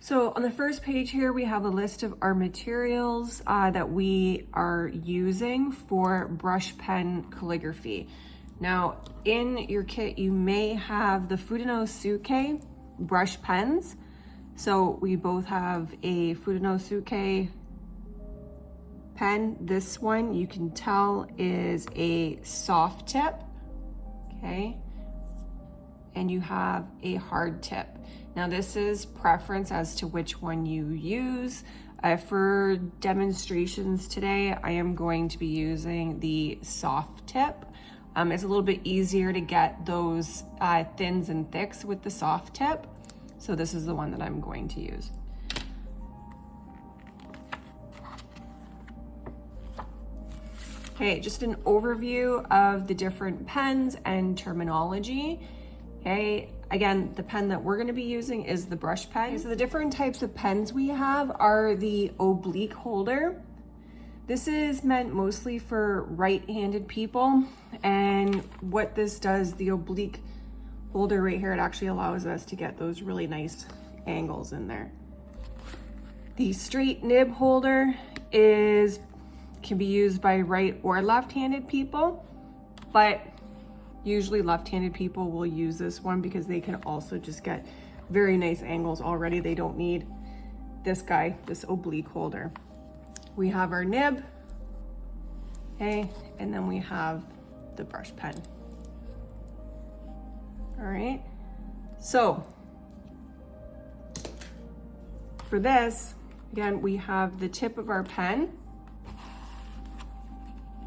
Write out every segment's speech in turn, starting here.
So on the first page here, we have a list of our materials that we are using for brush pen calligraphy. Now, in your kit, you may have the Fudenosuke brush pens. So we both have a Fudenosuke pen. This one you can tell is a soft tip, okay? And you have a hard tip. Now this is preference as to which one you use. For demonstrations today, I am going to be using the soft tip. It's a little bit easier to get those thins and thicks with the soft tip. So this is the one that I'm going to use. Okay, just an overview of the different pens and terminology. Okay, again, the pen that we're going to be using is the brush pen. Okay, so the different types of pens we have are the oblique holder. This is meant mostly for right-handed people, and what this does, the oblique holder right here, it actually allows us to get those really nice angles in there. The straight nib holder can be used by right or left-handed people, but usually left-handed people will use this one because they can also just get very nice angles already. They don't need this guy, this oblique holder. We have our nib, okay, and then we have the brush pen. All right, so for this, again, we have the tip of our pen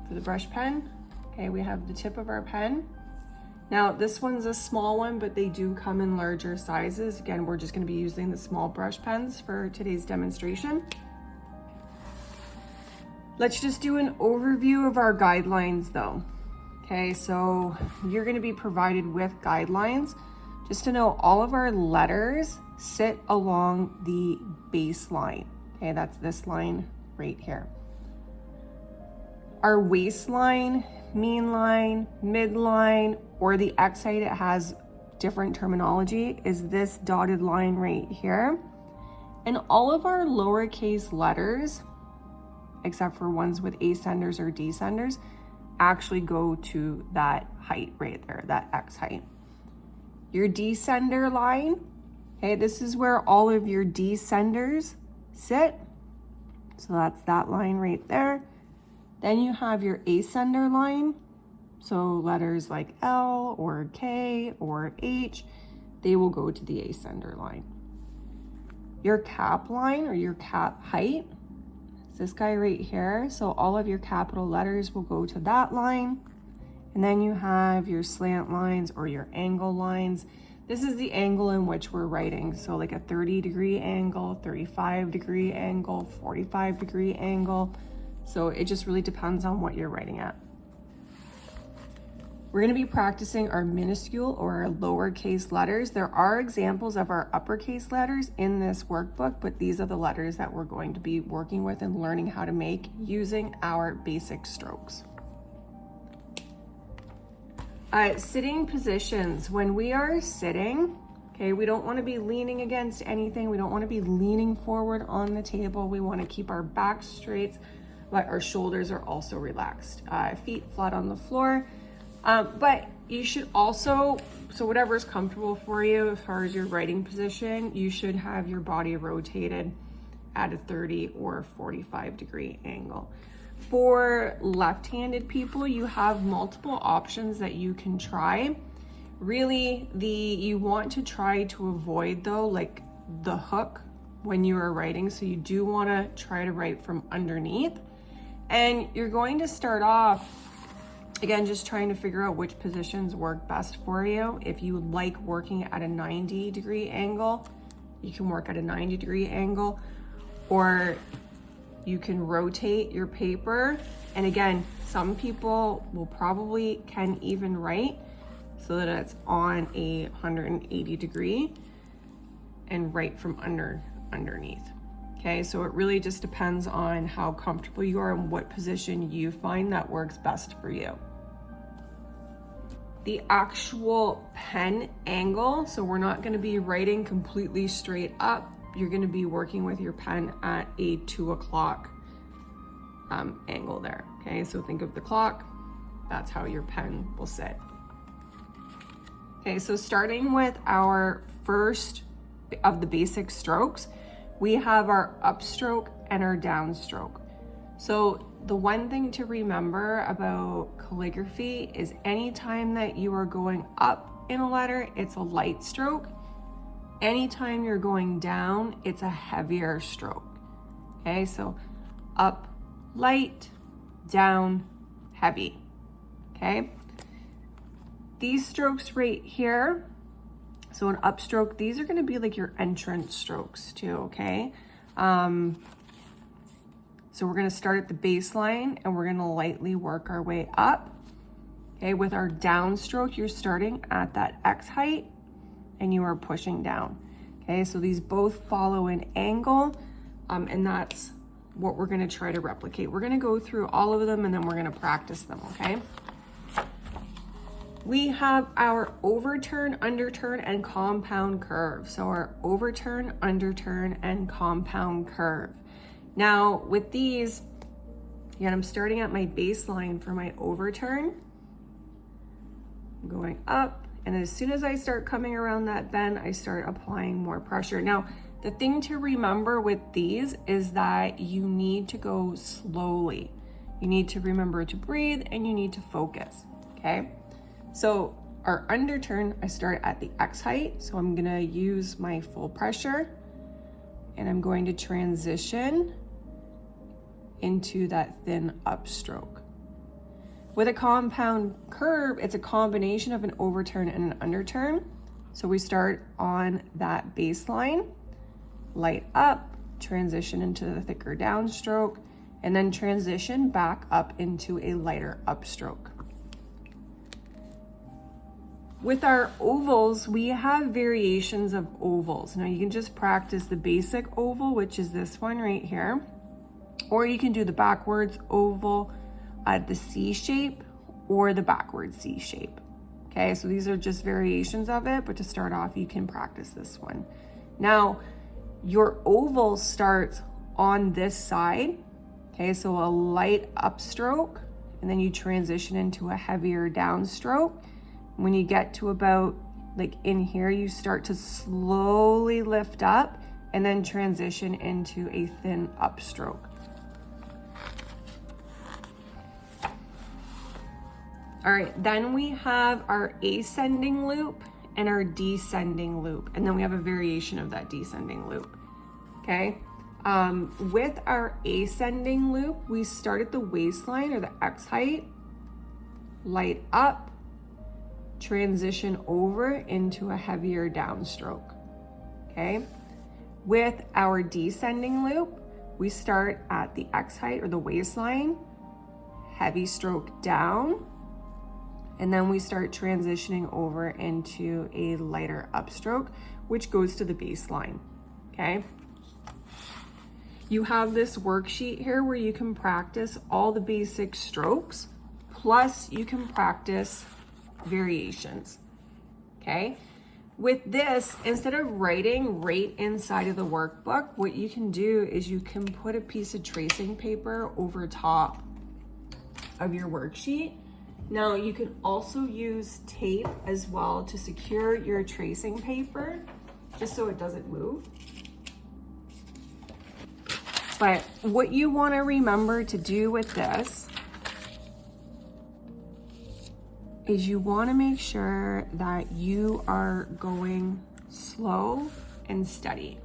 for the brush pen. Okay, we have the tip of our pen. Now this one's a small one, but they do come in larger sizes. Again, we're just going to be using the small brush pens for today's demonstration. Let's just do an overview of our guidelines though. Okay, so you're going to be provided with guidelines. Just to know, all of our letters sit along the baseline. Okay, that's this line right here. Our waistline, mean line, midline, or the X height, it has different terminology, is this dotted line right here. And all of our lowercase letters, except for ones with ascenders or descenders, actually go to that height right there, that X height. Your descender line, okay, this is where all of your descenders sit. So that's that line right there. Then you have your ascender line. So letters like L or K or H, they will go to the ascender line. Your cap line or your cap height, it's this guy right here. So all of your capital letters will go to that line. And then you have your slant lines or your angle lines. This is the angle in which we're writing. So like a 30-degree angle, 35-degree angle, 45-degree angle. So it just really depends on what you're writing at. We're going to be practicing our minuscule or our lowercase letters. There are examples of our uppercase letters in this workbook, but these are the letters that we're going to be working with and learning how to make using our basic strokes. Sitting positions. When we are sitting, okay, we don't want to be leaning against anything. We don't want to be leaning forward on the table. We want to keep our back straight, but our shoulders are also relaxed. Feet flat on the floor. But you should also, so whatever is comfortable for you as far as your writing position, you should have your body rotated at a 30 or 45-degree angle. For left-handed people, you have multiple options that you can try. Really, you want to try to avoid though, like the hook when you are writing. So you do want to try to write from underneath. And you're going to start off, again, just trying to figure out which positions work best for you. If you like working at a 90-degree angle, you can work at a 90-degree angle, or you can rotate your paper. And again, some people can even write so that it's on a 180-degree and write from underneath. Okay, so it really just depends on how comfortable you are and what position you find that works best for you. The actual pen angle, so we're not going to be writing completely straight up you're gonna be working with your pen at a 2 o'clock angle there, okay? So think of the clock, that's how your pen will sit. Okay, so starting with our first of the basic strokes, we have our upstroke and our downstroke. So the one thing to remember about calligraphy is anytime that you are going up in a letter, it's a light stroke. Anytime you're going down, it's a heavier stroke. Okay, so up, light, down, heavy. Okay, these strokes right here, so an upstroke, these are going to be like your entrance strokes too, okay? So we're going to start at the baseline and we're going to lightly work our way up. Okay, with our downstroke, you're starting at that X height and you are pushing down. Okay, so these both follow an angle, and that's what we're going to try to replicate. We're going to go through all of them and then we're going to practice them, okay? We have our overturn, underturn, and compound curve. So our overturn, underturn, and compound curve. Now with these, again, I'm starting at my baseline for my overturn. I'm going up, and as soon as I start coming around that bend, I start applying more pressure. Now, the thing to remember with these is that you need to go slowly. You need to remember to breathe and you need to focus, okay? So our underturn, I start at the X height. So I'm gonna use my full pressure and I'm going to transition into that thin upstroke. With a compound curve, it's a combination of an overturn and an underturn. So we start on that baseline, light up, transition into the thicker downstroke, and then transition back up into a lighter upstroke. With our ovals, we have variations of ovals. Now you can just practice the basic oval, which is this one right here, or you can do the backwards oval at the C shape or the backwards C shape. Okay, so these are just variations of it, but to start off, you can practice this one. Now, your oval starts on this side. Okay, so a light upstroke, and then you transition into a heavier downstroke. When you get to about like in here, you start to slowly lift up and then transition into a thin upstroke. All right, then we have our ascending loop and our descending loop, and then we have a variation of that descending loop, okay? With our ascending loop, we start at the waistline or the X height, light up, transition over into a heavier downstroke, okay? With our descending loop, we start at the X height or the waistline, heavy stroke down, and then we start transitioning over into a lighter upstroke, which goes to the baseline, okay? You have this worksheet here where you can practice all the basic strokes, plus you can practice variations, okay? With this, instead of writing right inside of the workbook, what you can do is you can put a piece of tracing paper over top of your worksheet. Now you can also use tape as well to secure your tracing paper, just so it doesn't move. But what you want to remember to do with this is you want to make sure that you are going slow and steady.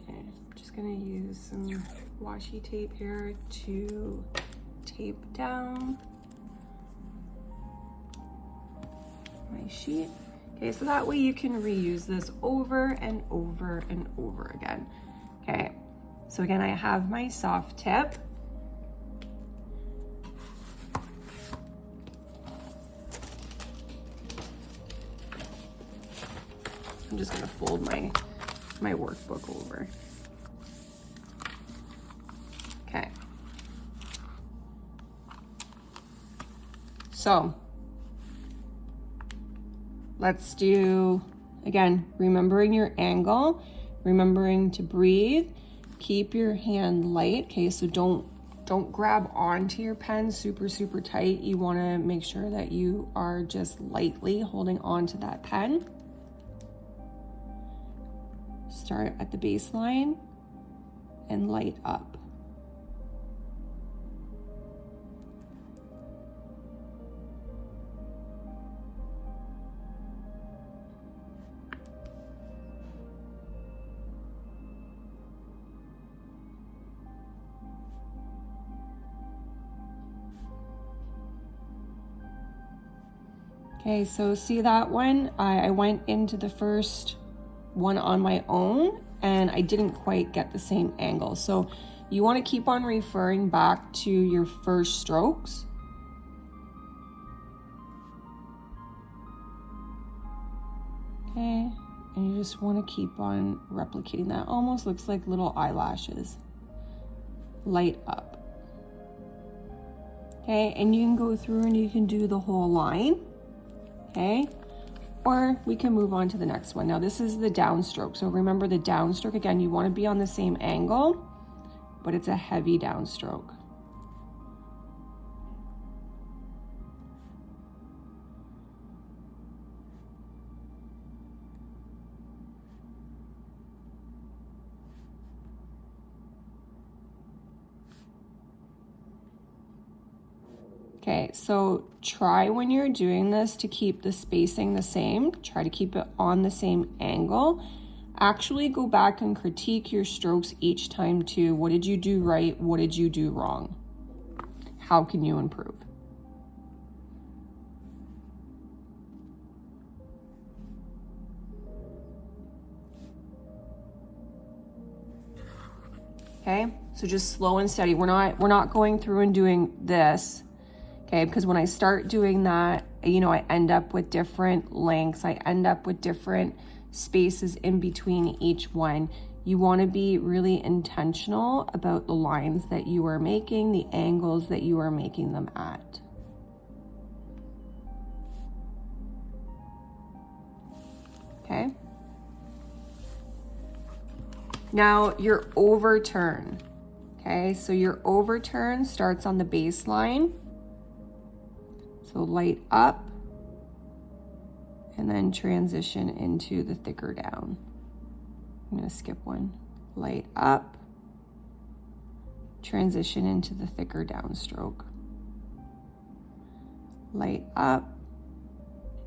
Okay, I'm just gonna use some washi tape here to tape down my sheet. Okay, so that way you can reuse this over and over and over again. Okay, so again, I have my soft tip. I'm just gonna fold my workbook over. Okay. So let's do Again, remembering your angle, remembering to breathe, keep your hand light, okay? So don't grab onto your pen super tight. You wanna make sure that you are just lightly holding on to that pen. Start at the baseline and light up. Okay, so see that one? I went into the first one on my own and I didn't quite get the same angle. So you want to keep on referring back to your first strokes. Okay, and you just want to keep on replicating that. Almost looks like little eyelashes. Light up. Okay, and you can go through and you can do the whole line. Okay, or we can move on to the next one. Now this is the downstroke. So remember the downstroke, again, you want to be on the same angle, but it's a heavy downstroke. Okay, so try when you're doing this to keep the spacing the same. Try to keep it on the same angle. Actually go back and critique your strokes each time too. What did you do right? What did you do wrong? How can you improve? Okay, so just slow and steady. We're not going through and doing this. Okay, because when I start doing that, you know, I end up with different lengths. I end up with different spaces in between each one. You want to be really intentional about the lines that you are making, the angles that you are making them at. Okay. Now your overturn. Okay, so your overturn starts on the baseline. So light up and then transition into the thicker down. I'm going to skip one. Light up, transition into the thicker downstroke. Light up,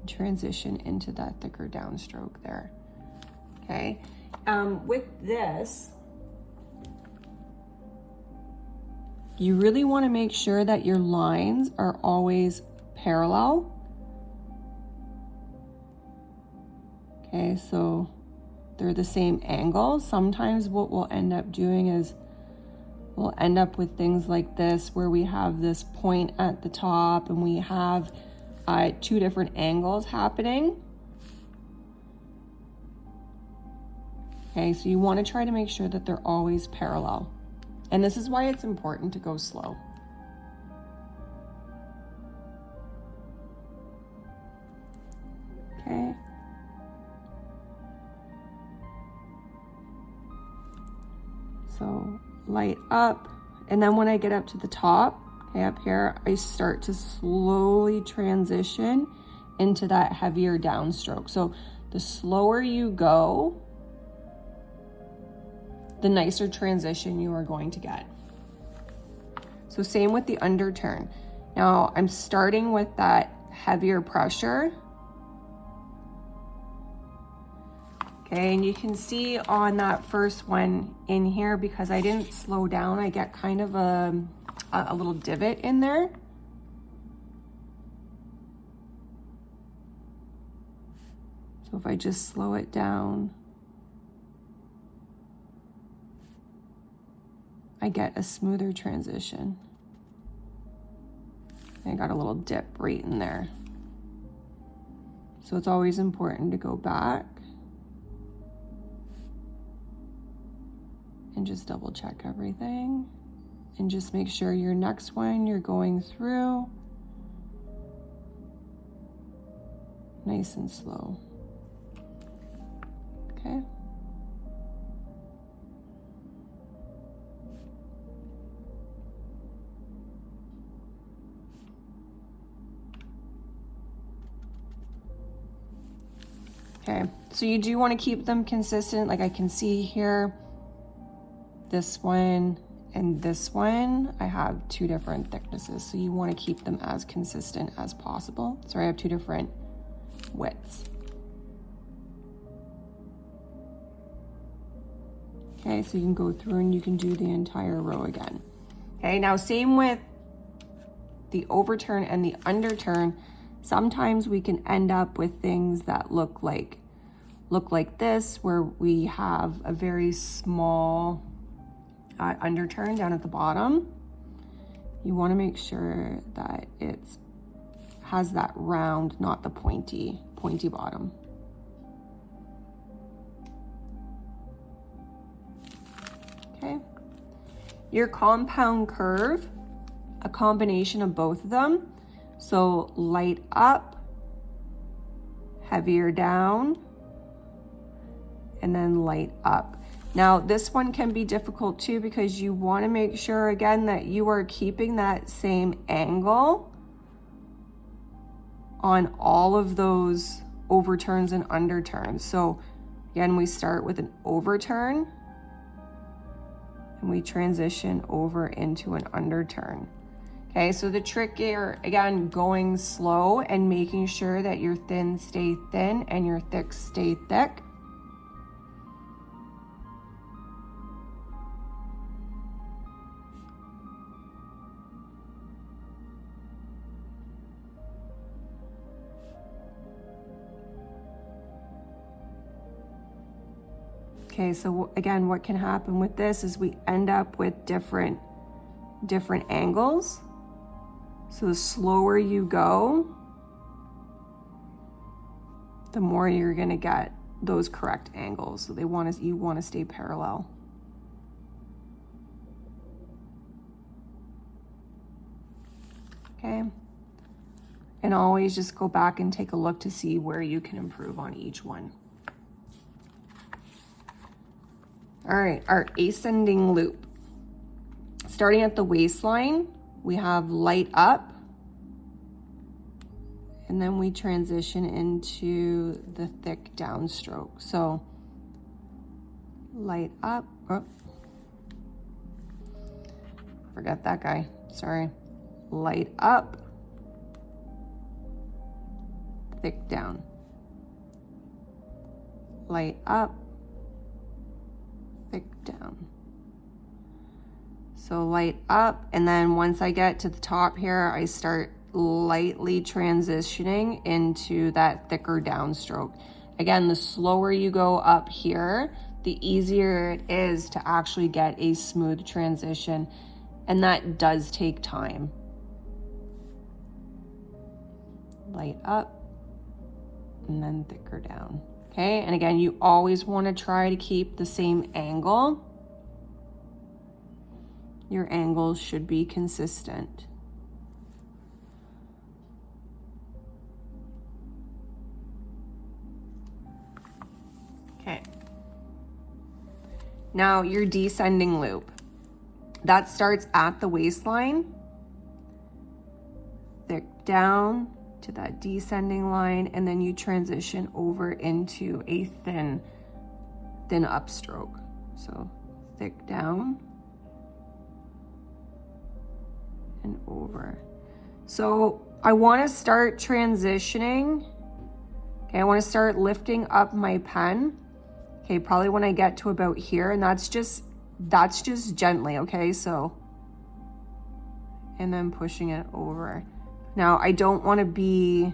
transition into that thicker downstroke there. Okay. With this, you really want to make sure that your lines are always parallel. Okay, so they're the same angle. Sometimes what we'll end up doing is we'll end up with things like this where we have this point at the top and we have two different angles happening. Okay, so you want to try to make sure that they're always parallel. And this is why it's important to go slow. Okay. So light up, and then when I get up to the top, okay, up here, I start to slowly transition into that heavier downstroke. So the slower you go, the nicer transition you are going to get. So same with the underturn. Now I'm starting with that heavier pressure. Okay, and you can see on that first one in here, because I didn't slow down, I get kind of a little divot in there. So if I just slow it down, I get a smoother transition. I got a little dip right in there. So it's always important to go back and just double check everything and just make sure your next one you're going through nice and slow. Okay, so you do want to keep them consistent. Like I can see here, this one and this one, I have 2 different thicknesses. So you want to keep them as consistent as possible. Sorry, I have 2 different widths. Okay, so you can go through and you can do the entire row again. Okay, now same with the overturn and the underturn. Sometimes we can end up with things that look like this, where we have a very small underturn down at the bottom. You want to make sure that it has that round, not the pointy bottom. Okay. Your compound curve, a combination of both of them. So light up, heavier down, and then light up. Now this one can be difficult too, because you want to make sure again that you are keeping that same angle on all of those overturns and underturns. So again, we start with an overturn and we transition over into an underturn. Okay, so the trick here, again, going slow and making sure that your thins stay thin and your thicks stay thick. Okay, so again, what can happen with this is we end up with different angles. So the slower you go, the more you're gonna get those correct angles. So you want to stay parallel. Okay, and always just go back and take a look to see where you can improve on each one. All right, our ascending loop. Starting at the waistline, we have light up, and then we transition into the thick downstroke. So light up, oh, forget that guy, sorry. Light up, thick down. Light up, thick down. So light up, and then once I get to the top here, I start lightly transitioning into that thicker downstroke. Again, the slower you go up here, the easier it is to actually get a smooth transition, and that does take time. Light up, and then thicker down. Okay, and again, you always want to try to keep the same angle. Your angles should be consistent. Okay. Now your descending loop. That starts at the waistline, thick down to that descending line, and then you transition over into a thin upstroke. So thick down and over. So I want to start transitioning. Okay, I want to start lifting up my pen. Okay, probably when I get to about here, and that's just gently, okay? So, and then pushing it over. Now I don't want to be,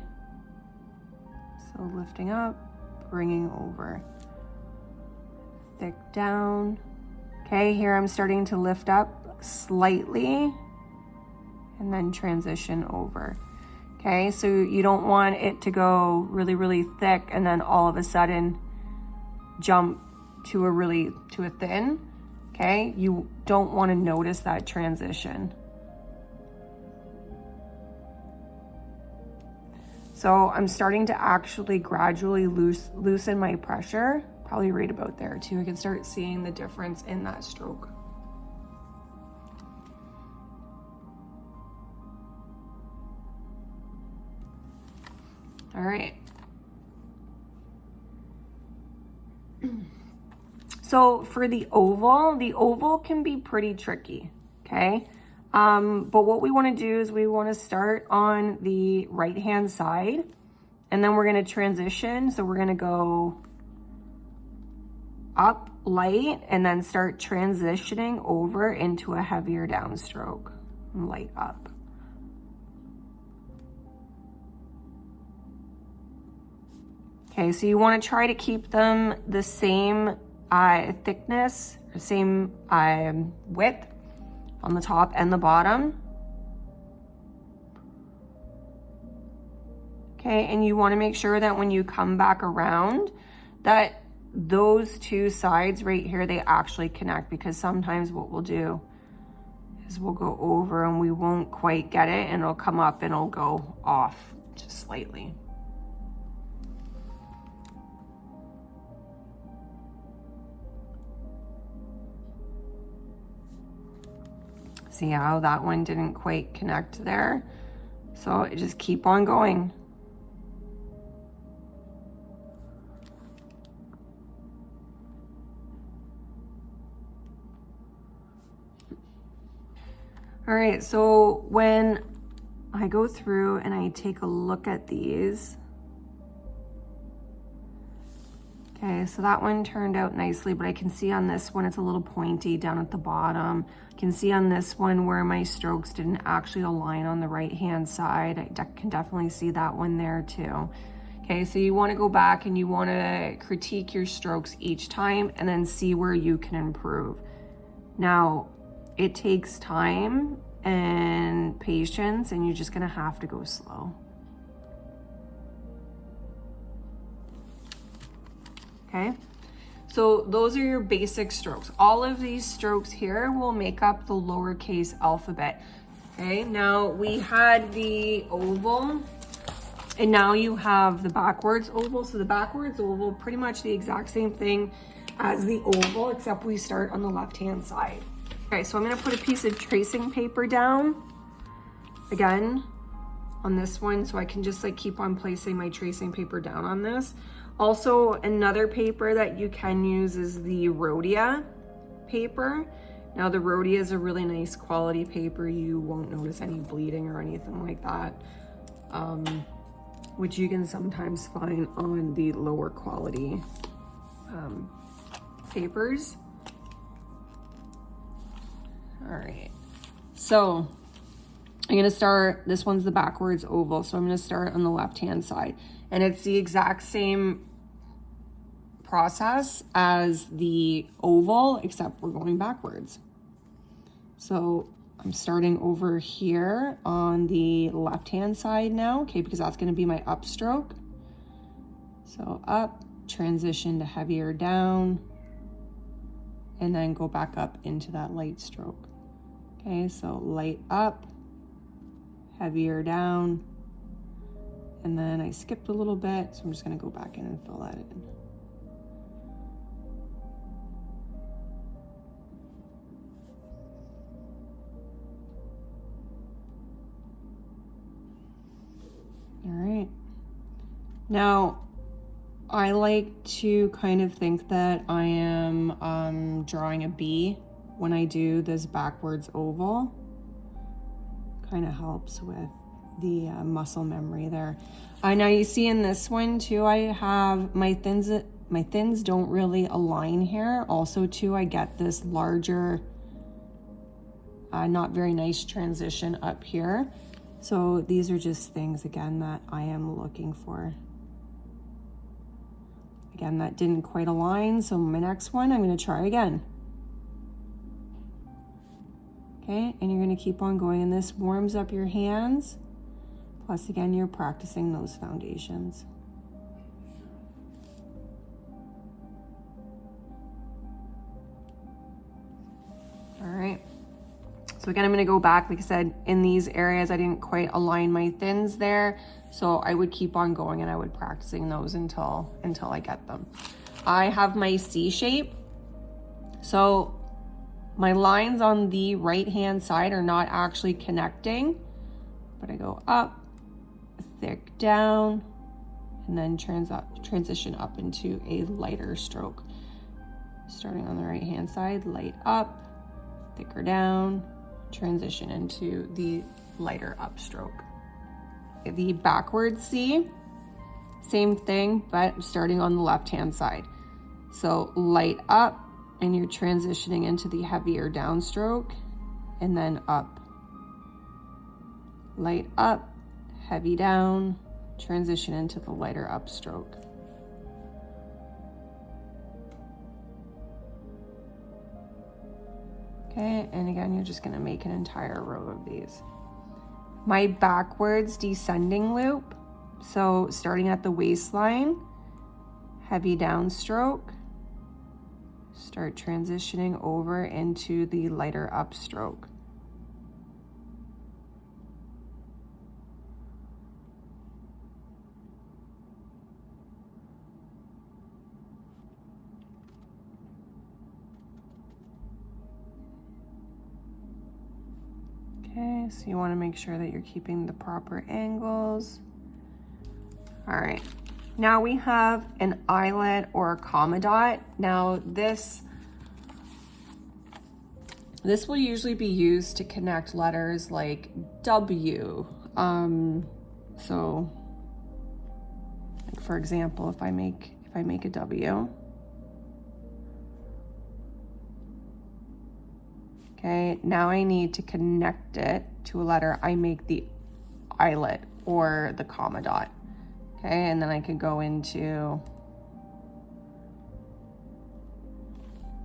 so lifting up, bringing over, thick down. Okay, here I'm starting to lift up slightly and then transition over. Okay, so you don't want it to go really, really thick and then all of a sudden jump to a thin. Okay, you don't want to notice that transition. So I'm starting to actually gradually loosen my pressure, probably right about there too. I can start seeing the difference in that stroke. All right. So for the oval can be pretty tricky, okay? But what we want to do is we want to start on the right-hand side, and then we're going to transition. So we're going to go up light and then start transitioning over into a heavier downstroke, light up. Okay, so you want to try to keep them the same thickness, or same width on the top and the bottom. Okay, and you want to make sure that when you come back around that those two sides right here, they actually connect, because sometimes what we'll do is we'll go over and we won't quite get it, and it'll come up and it'll go off just slightly. See how that one didn't quite connect there? So just keep on going. All right, so when I go through and I take a look at these, okay, so that one turned out nicely, but I can see on this one, it's a little pointy down at the bottom. I can see on this one where my strokes didn't actually align on the right-hand side. I can definitely see that one there too. Okay, so you wanna go back and you wanna critique your strokes each time and then see where you can improve. Now, it takes time and patience, and you're just gonna have to go slow. Okay, so those are your basic strokes. All of these strokes here will make up the lowercase alphabet. Okay, now we had the oval, and now you have the backwards oval. So the backwards oval, pretty much the exact same thing as the oval, except we start on the left-hand side. Okay, so I'm gonna put a piece of tracing paper down again on this one, so I can just like keep on placing my tracing paper down on this. Also, another paper that you can use is the Rhodia paper. Now the Rhodia is a really nice quality paper. You won't notice any bleeding or anything like that, which you can sometimes find on the lower quality papers. All right, so I'm gonna start, this one's the backwards oval, so I'm gonna start on the left-hand side. And it's the exact same process as the oval, except we're going backwards. So I'm starting over here on the left-hand side now, okay, because that's gonna be my upstroke. So up, transition to heavier down, and then go back up into that light stroke. Okay, so light up, heavier down, and then I skipped a little bit, so I'm just gonna go back in and fill that in. All right, now I like to kind of think that I am drawing a B when I do this backwards oval. Kind of helps with the muscle memory there. Now you see in this one too, I have my thins don't really align here. Also too, I get this larger, not very nice transition up here. So these are just things, again, that I am looking for. Again, that didn't quite align, so my next one, I'm gonna try again. Okay, and you're gonna keep on going, and this warms up your hands. Plus, again, you're practicing those foundations. All right, so again, I'm gonna go back. Like I said, in these areas, I didn't quite align my thins there, so I would keep on going and I would practicing those until I get them. I have my C shape. So my lines on the right-hand side are not actually connecting, but I go up, thick down, and then transition up into a lighter stroke. starting on the right hand side, light up, thicker down, transition into the lighter upstroke. The backward C, same thing, but starting on the left hand side. So light up, and you're transitioning into the heavier downstroke, and then up. Light up, heavy down, transition into the lighter upstroke. Okay, and again, you're just gonna make an entire row of these. My backwards descending loop, so starting at the waistline, heavy downstroke, start transitioning over into the lighter upstroke. Okay, so you want to make sure that you're keeping the proper angles. All right, now we have an eyelet or a comma dot. Now this will usually be used to connect letters like W. So like for example, if I make a W, okay, now I need to connect it to a letter. I make the eyelet or the comma dot. Okay, and then I could go into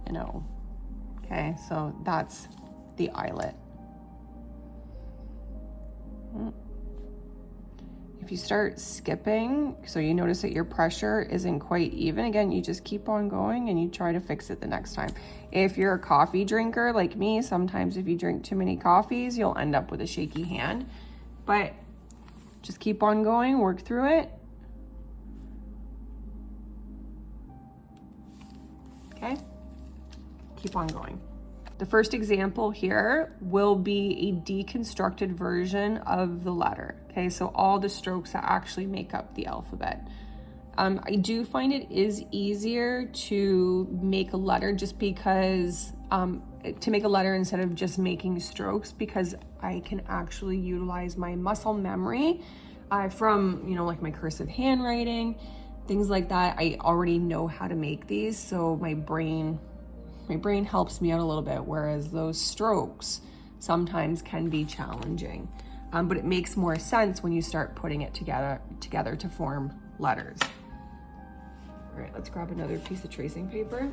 an O. Okay, so that's the eyelet. If you start skipping, so you notice that your pressure isn't quite even, again, you just keep on going and you try to fix it the next time. If you're a coffee drinker like me, sometimes if you drink too many coffees, you'll end up with a shaky hand. But just keep on going, work through it. Okay, keep on going. The first example here will be a deconstructed version of the letter. Okay, so all the strokes that actually make up the alphabet. I do find it is easier to make a letter just because, to make a letter instead of just making strokes, because I can actually utilize my muscle memory from, you know, like my cursive handwriting, things like that. I already know how to make these, so my brain helps me out a little bit, whereas those strokes sometimes can be challenging. But it makes more sense when you start putting it together to form letters. All right, let's grab another piece of tracing paper.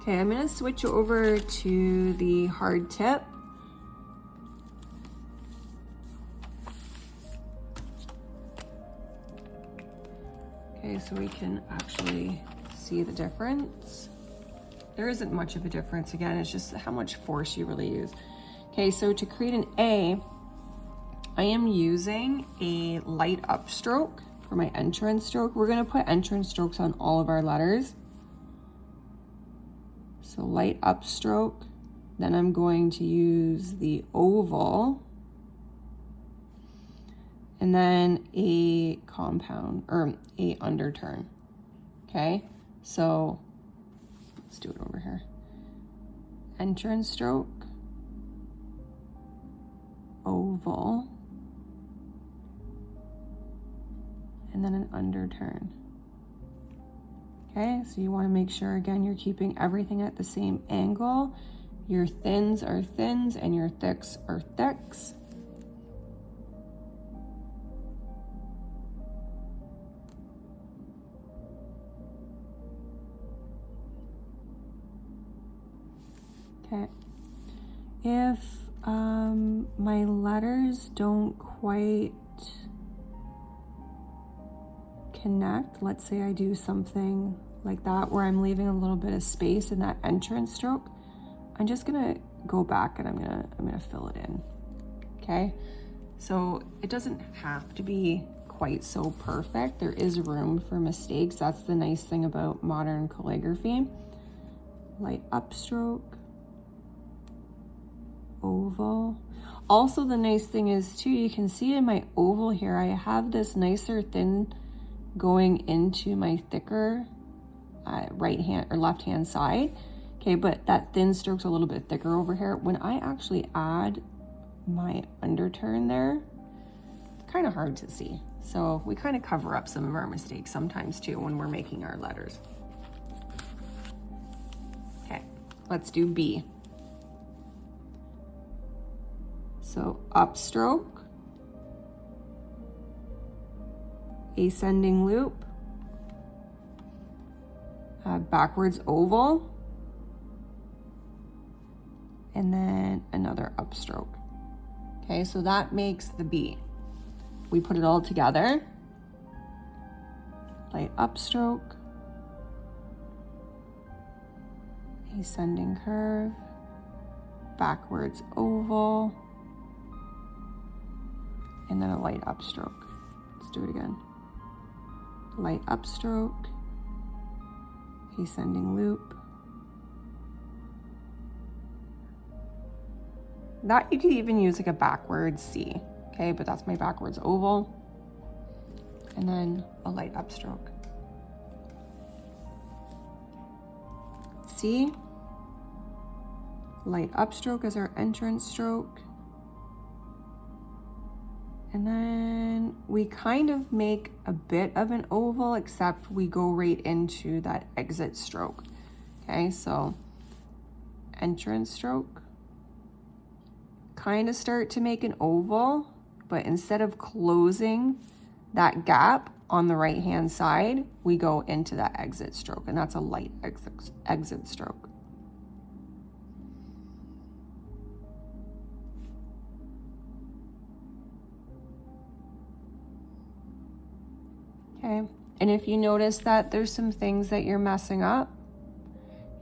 Okay, I'm gonna switch over to the hard tip. Okay, so we can actually see the difference. There isn't much of a difference. Again, it's just how much force you really use. Okay, so to create an A, I am using a light upstroke for my entrance stroke. We're gonna put entrance strokes on all of our letters. So light upstroke, then I'm going to use the oval, and then a compound or a underturn. Okay, so let's do it over here. Entrance stroke, oval, and then an underturn. Okay, so you want to make sure, again, you're keeping everything at the same angle. Your thins are thins and your thicks are thicks. Okay, if my letters don't quite connect, let's say I do something like that where I'm leaving a little bit of space in that entrance stroke, I'm just gonna go back and I'm gonna fill it in. Okay, so it doesn't have to be quite so perfect. There is room for mistakes. That's the nice thing about modern calligraphy. Light upstroke, oval. Also, the nice thing is too, you can see in my oval here, I have this nicer thin going into my thicker right hand or left hand side. Okay, but that thin stroke's a little bit thicker over here. When I actually add my underturn there, kind of hard to see. So we kind of cover up some of our mistakes sometimes too when we're making our letters. Okay, let's do B. So upstroke, ascending loop, backwards oval, and then another upstroke. Okay, so that makes the B. We put it all together. Light upstroke, ascending curve, backwards oval, and then a light upstroke. Let's do it again. Light upstroke, ascending loop. That you could even use like a backwards C, okay? But that's my backwards oval. And then a light upstroke. C, light upstroke as our entrance stroke. And then we kind of make a bit of an oval, except we go right into that exit stroke. Okay, so entrance stroke. Kind of start to make an oval, but instead of closing that gap on the right hand side, we go into that exit stroke, and that's a light exit stroke. Okay, and if you notice that there's some things that you're messing up,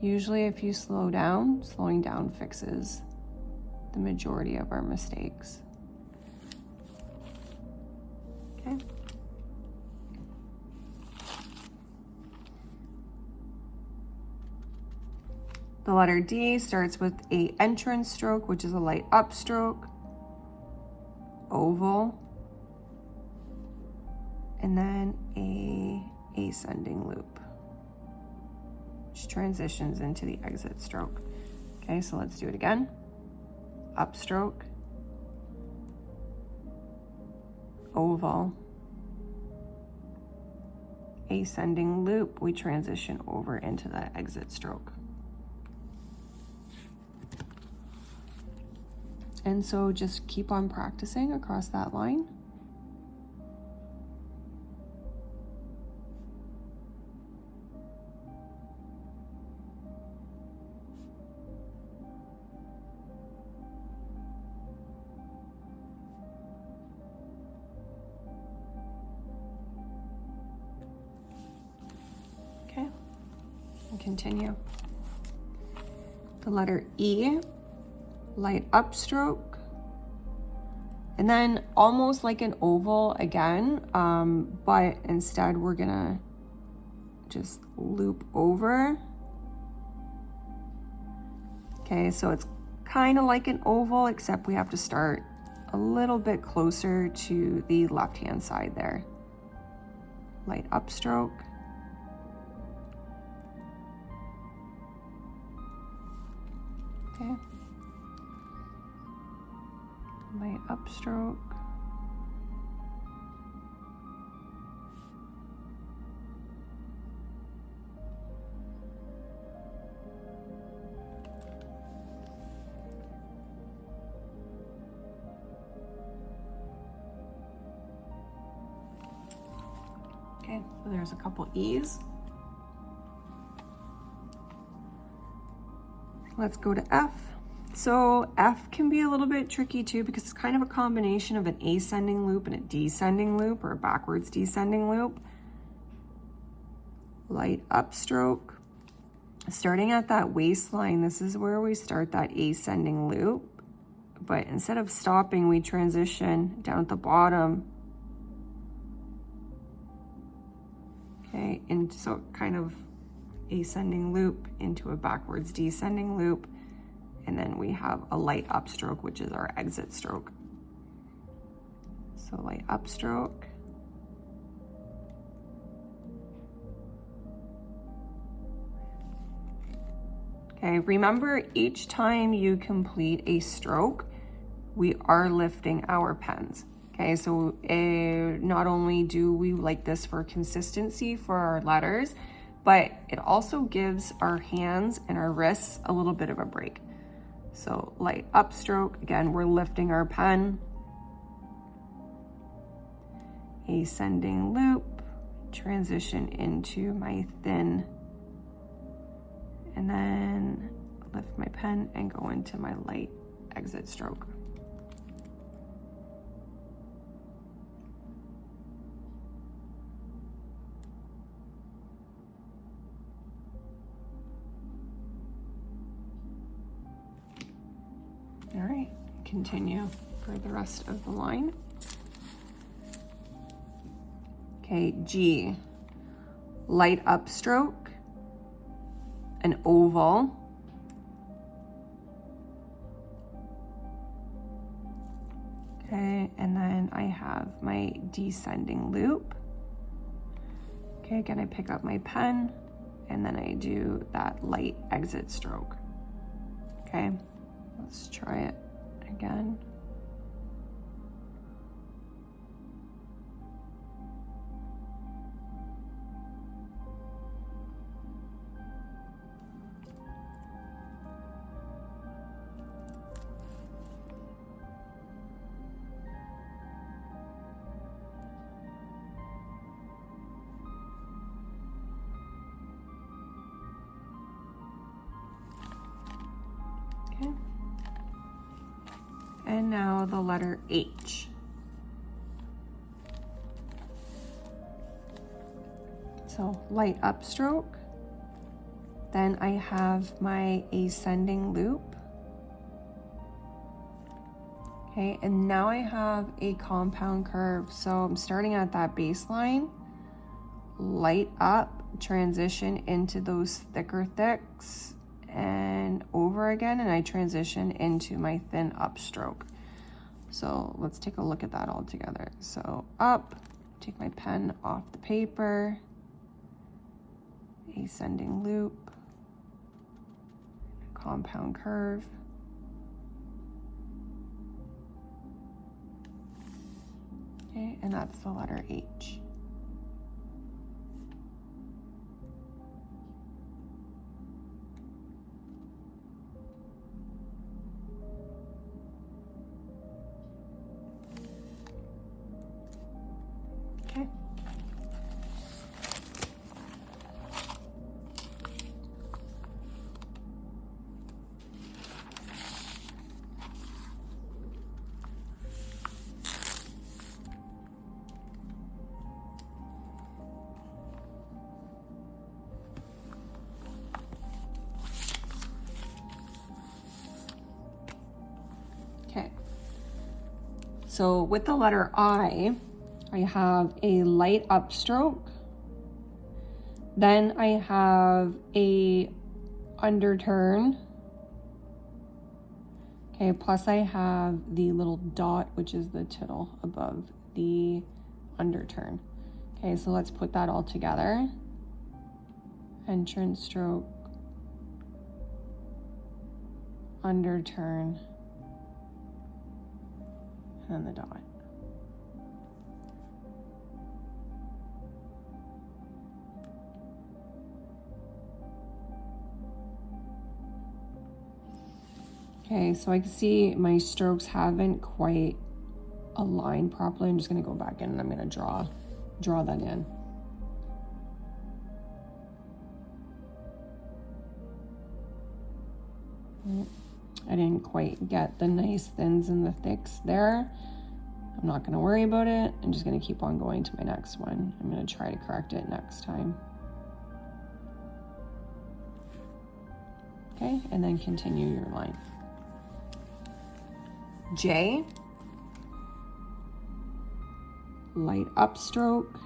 usually if you slow down, slowing down fixes the majority of our mistakes. Okay. The letter D starts with a entrance stroke, which is a light upstroke, oval, and then a ascending loop, which transitions into the exit stroke. Okay, so let's do it again. Upstroke, oval, ascending loop, we transition over into that exit stroke. And so just keep on practicing across that line. Okay, and continue. The letter E, light upstroke, and then almost like an oval again, but instead we're gonna just loop over. Okay, so it's kind of like an oval, except we have to start a little bit closer to the left-hand side there. Light upstroke. Okay. Light upstroke. Okay, so there's a couple E's. Let's go to F. So F can be a little bit tricky too, because it's kind of a combination of an ascending loop and a descending loop, or a backwards descending loop. Light upstroke. Starting at that waistline, this is where we start that ascending loop. But instead of stopping, we transition down at the bottom. Okay, and so kind of ascending loop into a backwards descending loop. and then we have a light upstroke, which is our exit stroke. So light upstroke. Okay, remember each time you complete a stroke, we are lifting our pens. Okay, so not only do we like this for consistency for our letters, but it also gives our hands and our wrists a little bit of a break. So light upstroke, again, we're lifting our pen. Ascending loop, transition into my thin, and then lift my pen and go into my light exit stroke. All right, continue for the rest of the line. Okay, G, light upstroke, an oval, okay, and then I have my descending loop. Okay, again, I pick up my pen and then I do that light exit stroke. Okay, let's try it again. Okay. And now the letter H. So light upstroke. Then I have my ascending loop. Okay, and now I have a compound curve. So I'm starting at that baseline, light up, transition into those thicker thicks, and over again, and I transition into my thin upstroke. So let's take a look at that all together. So up, take my pen off the paper, ascending loop, compound curve, okay, and that's the letter H. Okay. Okay. So with the letter I have a light upstroke. Then I have a underturn. Okay, plus I have the little dot, which is the tittle above the underturn. Okay, so let's put that all together. Entrance stroke, underturn, and then the dot. Okay, so I can see my strokes haven't quite aligned properly. I'm just gonna go back in and I'm gonna draw that in. I didn't quite get the nice thins and the thicks there. I'm not gonna worry about it. I'm just gonna keep on going to my next one. I'm gonna try to correct it next time. Okay, and then continue your line. J, light upstroke,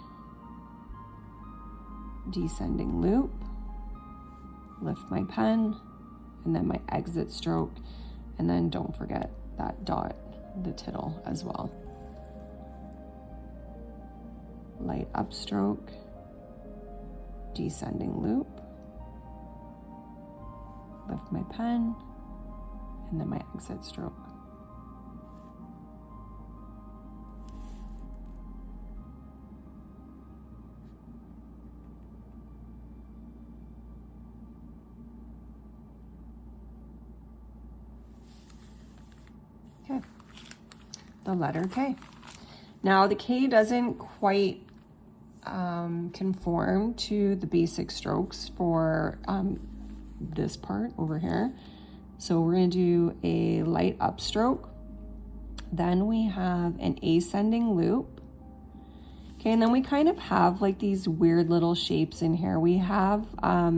descending loop, lift my pen, and then my exit stroke, and then don't forget that dot, the tittle as well. Light upstroke, descending loop, lift my pen, and then my exit stroke. Okay, the letter K. Now the K doesn't quite conform to the basic strokes for this part over here. So we're going to do a light upstroke. Then we have an ascending loop. Okay, and then we kind of have like these weird little shapes in here. We have a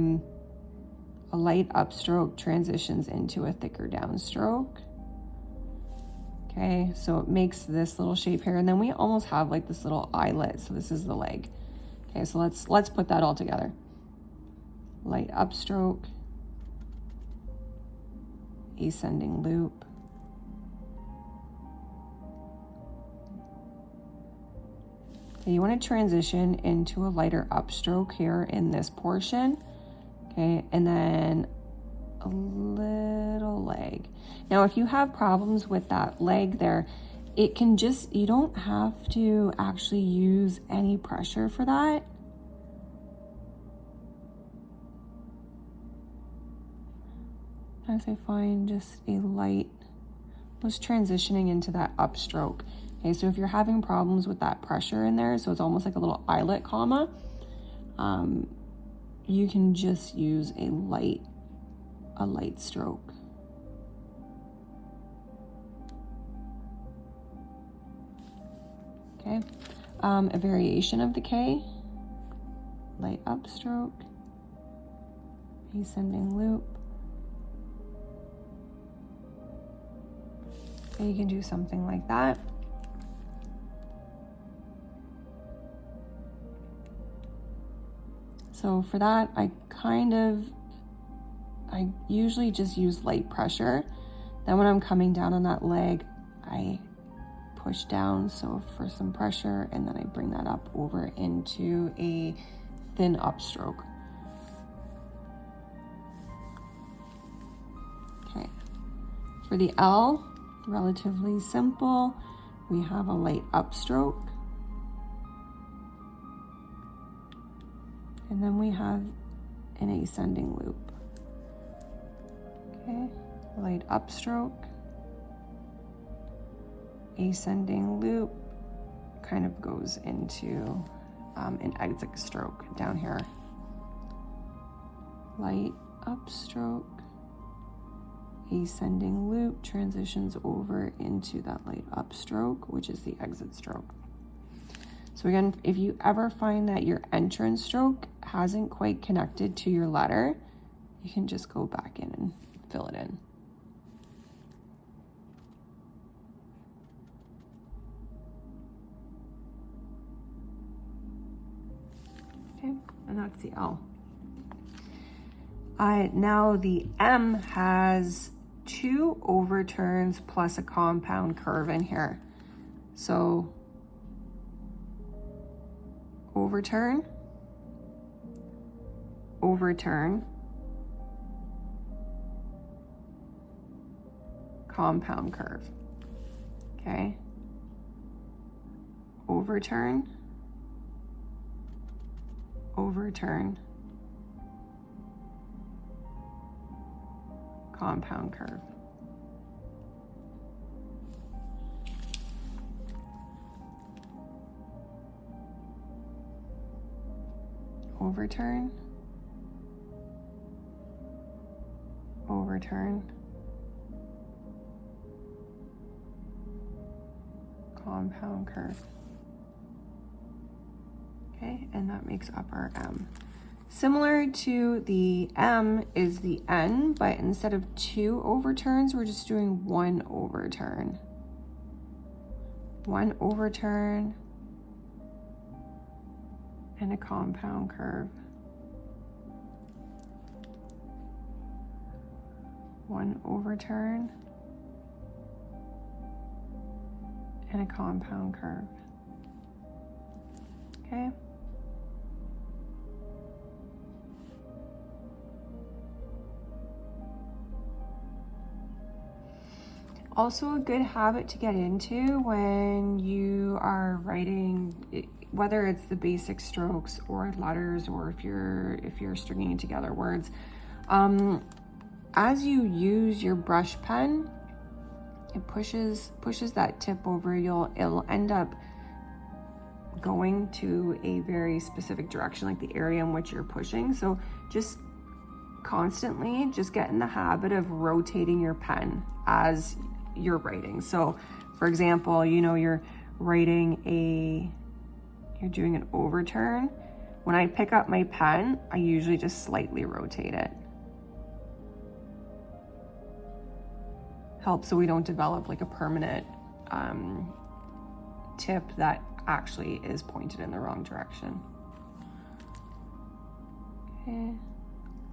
light upstroke transitions into a thicker downstroke. Okay, so it makes this little shape here, and then we almost have like this little eyelet. So this is the leg. Okay, so let's put that all together. Light upstroke, ascending loop, okay, you want to transition into a lighter upstroke here in this portion. Okay, and then a little leg. Now, if you have problems with that leg there, it can just, you don't have to actually use any pressure for that. As I find just a light, just transitioning into that upstroke. Okay, so if you're having problems with that pressure in there, so it's almost like a little eyelet comma, you can just use a light stroke. Okay, a variation of the K, light upstroke, ascending loop. Okay, you can do something like that. So for that, I usually just use light pressure. Then when I'm coming down on that leg, I push down, so for some pressure, and then I bring that up over into a thin upstroke. Okay, for the L, relatively simple. We have a light upstroke, and then we have an ascending loop. Okay, light upstroke, ascending loop, kind of goes into an exit stroke down here. Light upstroke, ascending loop, transitions over into that light upstroke, which is the exit stroke. So again, if you ever find that your entrance stroke hasn't quite connected to your letter, you can just go back in and fill it in. Okay, and that's the L. Now the M has 2 overturns plus a compound curve in here. So overturn, overturn, compound curve. Okay, overturn, overturn, compound curve. Overturn, overturn, compound curve. Okay, and that makes up our M. Similar to the M is the N, but instead of 2 overturns, we're just doing 1 overturn. 1 overturn and a compound curve. one overturn, and a compound curve. Okay. Also a good habit to get into when you are writing, whether it's the basic strokes or letters, or if you're stringing together words, as you use your brush pen, it pushes that tip over. It'll end up going to a very specific direction, like the area in which you're pushing. So just constantly just get in the habit of rotating your pen as you're writing. So for example, you're doing an overturn. When I pick up my pen, I usually just slightly rotate it. Helps so we don't develop like a permanent tip that actually is pointed in the wrong direction. Okay,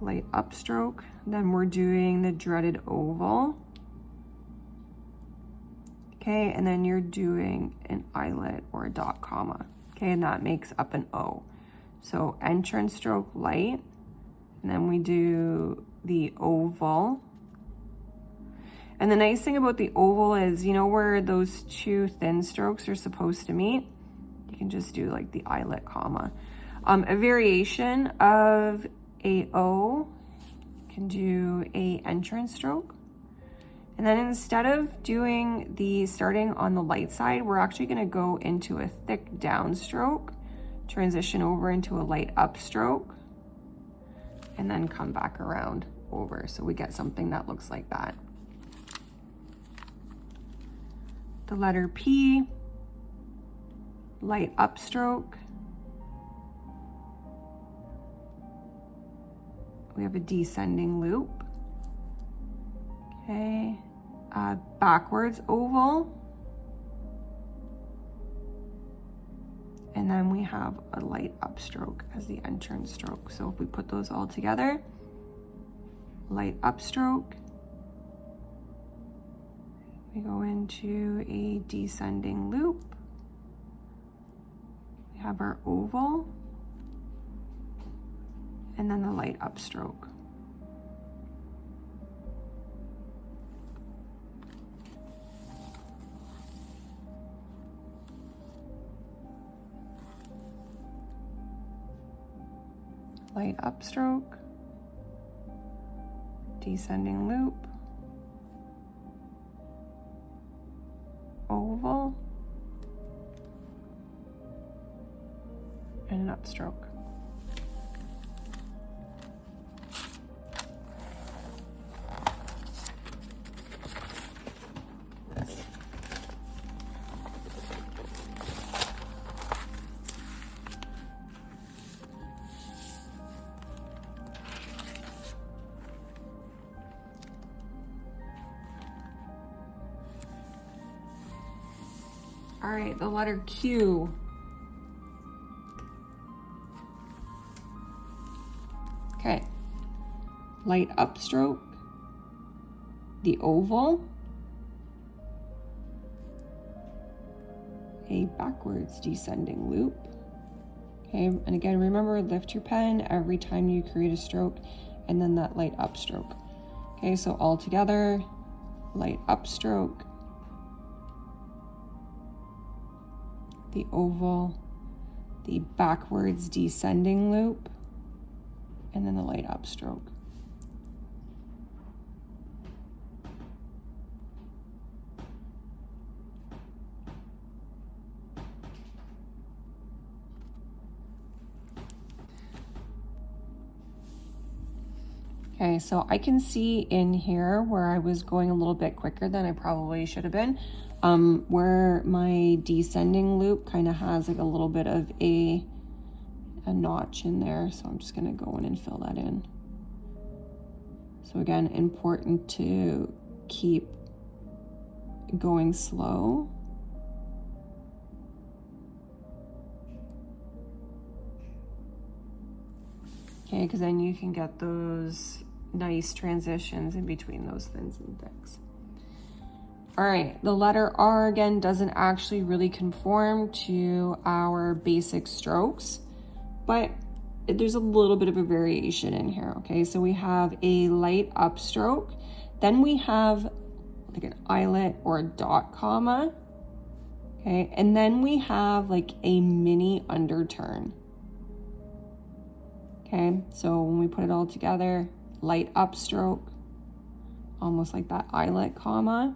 light upstroke. Then we're doing the dreaded oval. Okay, and then you're doing an eyelet or a dot comma. Okay, and that makes up an O. So entrance stroke light, and then we do the oval. And the nice thing about the oval is, where those two thin strokes are supposed to meet, you can just do like the eyelet comma. A variation of a O, you can do a entrance stroke. And then instead of doing the starting on the light side, we're actually gonna go into a thick downstroke, transition over into a light upstroke, and then come back around over. So we get something that looks like that. The letter P, light upstroke. We have a descending loop. Okay, backwards oval. And then we have a light upstroke as the entrance stroke. So if we put those all together, light upstroke, we go into a descending loop. We have our oval, and then the light upstroke. Light upstroke, descending loop, oval, and an upstroke. All right, the letter Q. Okay, light upstroke, the oval, a backwards descending loop. Okay, and again, remember, lift your pen every time you create a stroke, and then that light upstroke. Okay, so all together, light upstroke, the oval, the backwards descending loop, and then the light upstroke. Okay, so I can see in here where I was going a little bit quicker than I probably should have been, where my descending loop kind of has like a little bit of a notch in there. So I'm just gonna go in and fill that in. So again, important to keep going slow. Okay, because then you can get those nice transitions in between those thins and thicks. All right, the letter R again doesn't actually really conform to our basic strokes, but there's a little bit of a variation in here, okay? So we have a light upstroke, then we have like an eyelet or a dot comma, okay? And then we have like a mini underturn, okay? So when we put it all together, light upstroke, almost like that eyelet comma,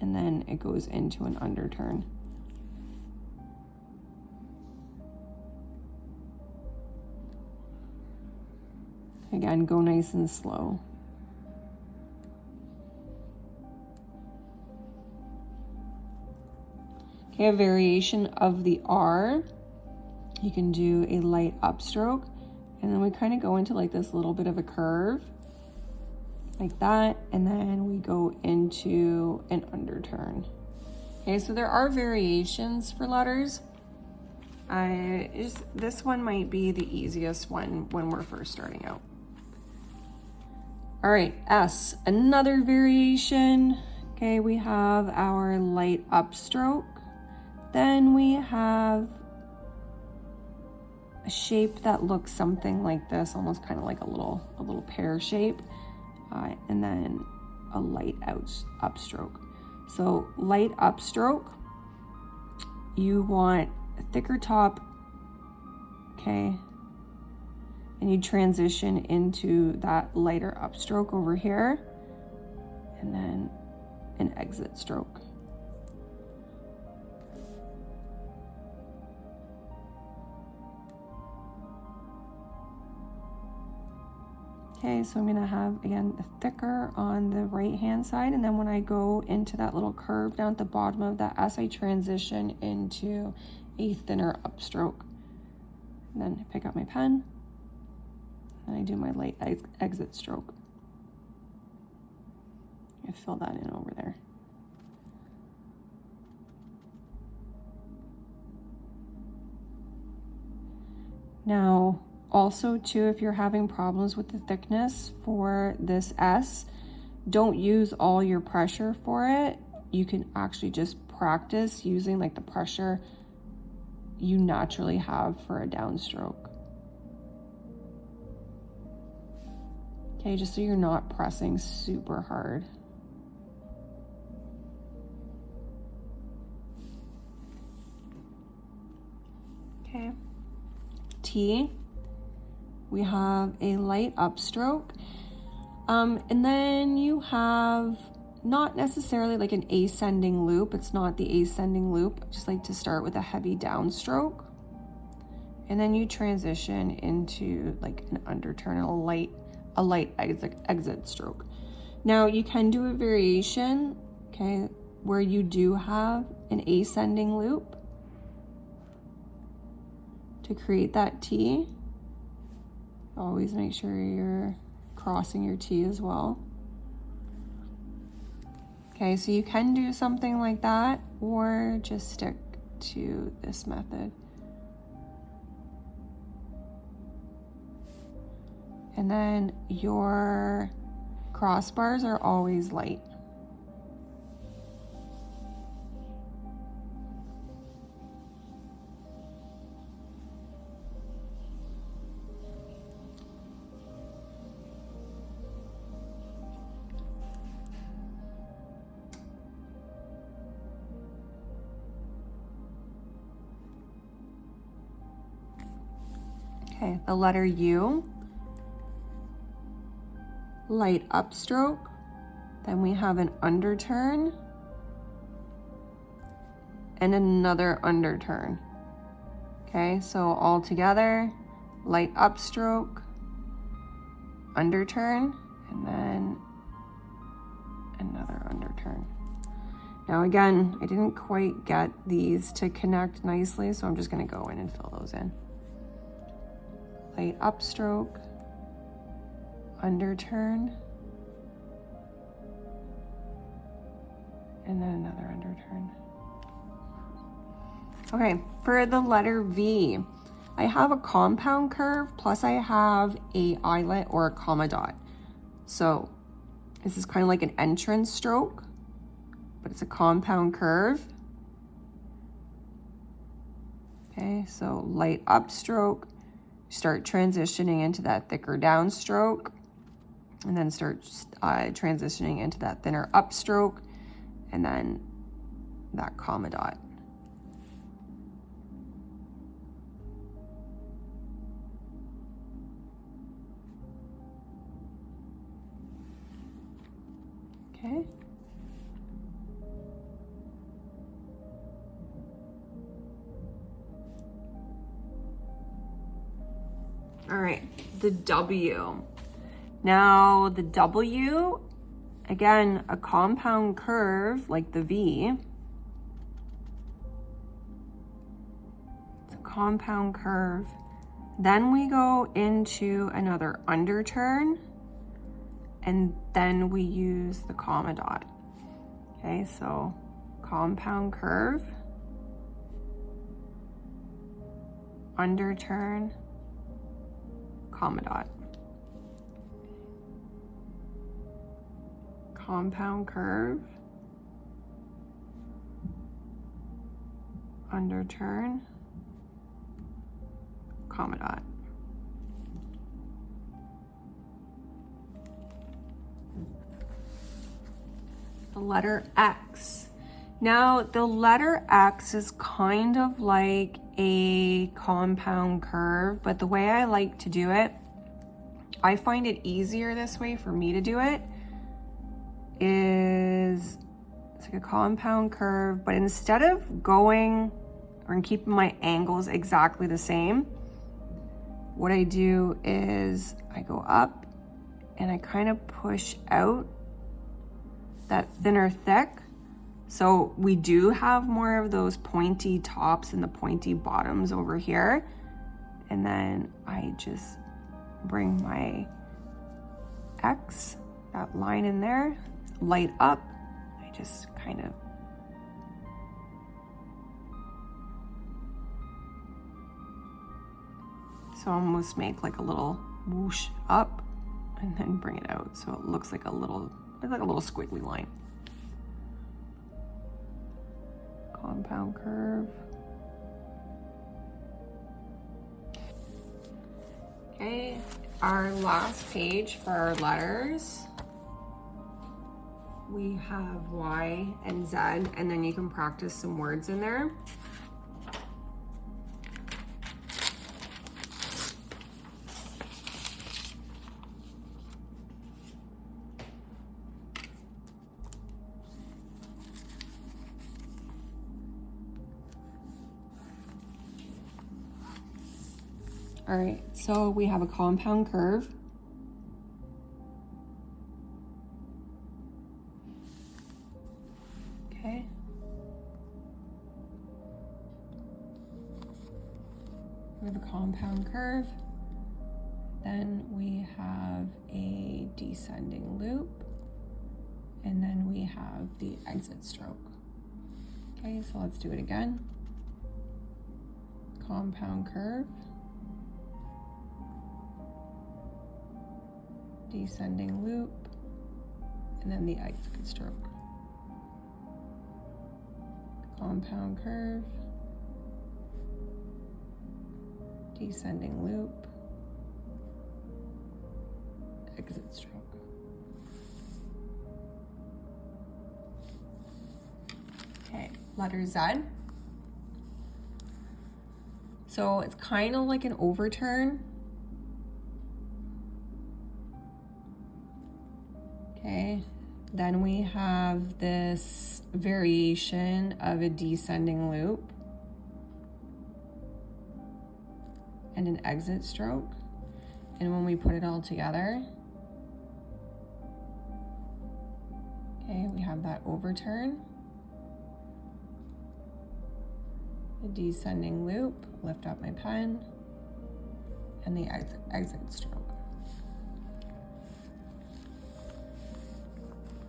and then it goes into an underturn. Again, go nice and slow. Okay, a variation of the R, you can do a light upstroke, and then we kind of go into like this little bit of a curve, like that, and then we go into an underturn. Okay, so there are variations for letters. This one might be the easiest one when we're first starting out. All right, S, another variation. Okay, we have our light upstroke. Then we have a shape that looks something like this, almost kind of like a little pear shape, and then a light upstroke. So light upstroke, you want a thicker top, okay, and you transition into that lighter upstroke over here, and then an exit stroke. Okay, so I'm gonna have, again, the thicker on the right-hand side, and then when I go into that little curve down at the bottom of that S, I transition into a thinner upstroke. And then I pick up my pen, and I do my light exit stroke. I fill that in over there. Now, also too, if you're having problems with the thickness for this S, don't use all your pressure for it. You can actually just practice using like the pressure you naturally have for a downstroke. Okay, just so you're not pressing super hard. Okay, T. We have a light upstroke, and then you have not necessarily like an ascending loop. It's not the ascending loop. I just like to start with a heavy downstroke, and then you transition into like an underturn, a light exit stroke. Now you can do a variation, okay, where you do have an ascending loop to create that T. Always make sure you're crossing your T as well. Okay, so you can do something like that, or just stick to this method. And then your crossbars are always light. Okay, the letter U, light upstroke, then we have an underturn and another underturn. Okay, so all together, light upstroke, underturn, and then another underturn. Now again, I didn't quite get these to connect nicely, so I'm just gonna go in and fill those in. Light upstroke, underturn, and then another underturn. Okay, for the letter V, I have a compound curve, plus I have a eyelet or a comma dot. So this is kind of like an entrance stroke, but it's a compound curve. Okay, so light up stroke, start transitioning into that thicker down stroke, and then start transitioning into that thinner up stroke, and then that comma dot. Okay. All right, the W. Now the W, again, a compound curve like the V. It's a compound curve. Then we go into another underturn, and then we use the comma dot. Okay, so compound curve, underturn, comma dot. Compound curve, underturn, comma dot. The letter X. Now the letter X is kind of like a compound curve, but the way I like to do it, I find it easier this way for me to do it, is it's like a compound curve, but instead of going or keeping my angles exactly the same, what I do is I go up and I kind of push out that thinner thick. So we do have more of those pointy tops and the pointy bottoms over here. And then I just bring my X, that line in there, light up. I just kind of almost make like a little whoosh up and then bring it out. So it looks like a little squiggly line. Compound curve. Okay, our last page for our letters. We have Y and Z, and then you can practice some words in there. All right, so we have a compound curve. Okay. We have a compound curve. Then we have a descending loop. And then we have the exit stroke. Okay, so let's do it again. Compound curve. Descending loop, and then the exit stroke. Compound curve, descending loop, exit stroke. Okay, letter Z. So it's kind of like an overturn. Okay, then we have this variation of a descending loop and an exit stroke. And when we put it all together, okay, we have that overturn, the descending loop, lift up my pen, and the exit stroke.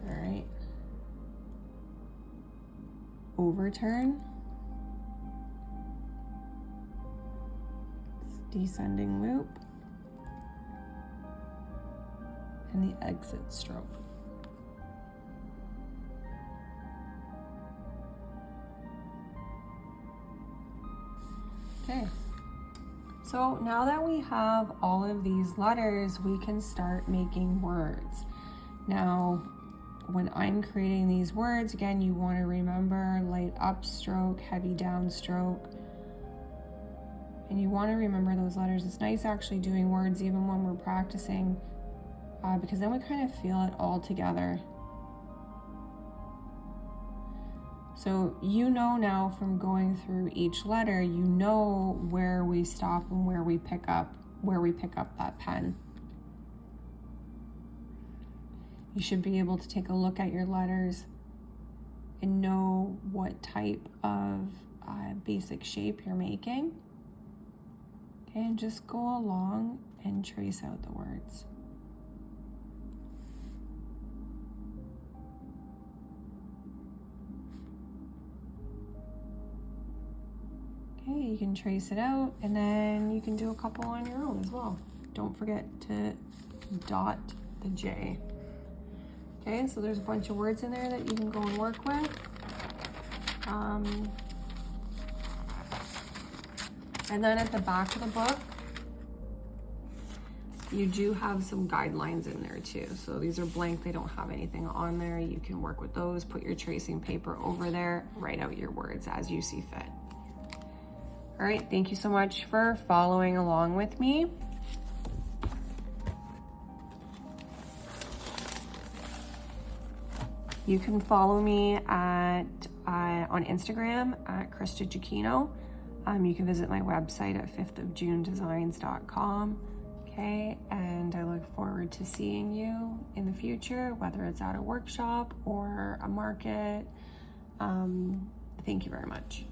All right, overturn, descending loop, and the exit stroke. Okay, so now that we have all of these letters, we can start making words. Now, when I'm creating these words, again, you want to remember light upstroke, heavy downstroke, and you want to remember those letters. It's nice actually doing words even when we're practicing, because then we kind of feel it all together. So you know now from going through each letter, you know where we stop and where we pick up that pen. You should be able to take a look at your letters and know what type of basic shape you're making. Okay, and just go along and trace out the words. Okay, you can trace it out, and then you can do a couple on your own as well. Don't forget to dot the J. Okay, so there's a bunch of words in there that you can go and work with. And then at the back of the book, you do have some guidelines in there too. So these are blank, they don't have anything on there. You can work with those, put your tracing paper over there, write out your words as you see fit. All right, thank you so much for following along with me. You can follow me on Instagram at Krista Giacchino. You can visit my website at 5thofjunedesigns.com. Okay, and I look forward to seeing you in the future, whether it's at a workshop or a market. Thank you very much.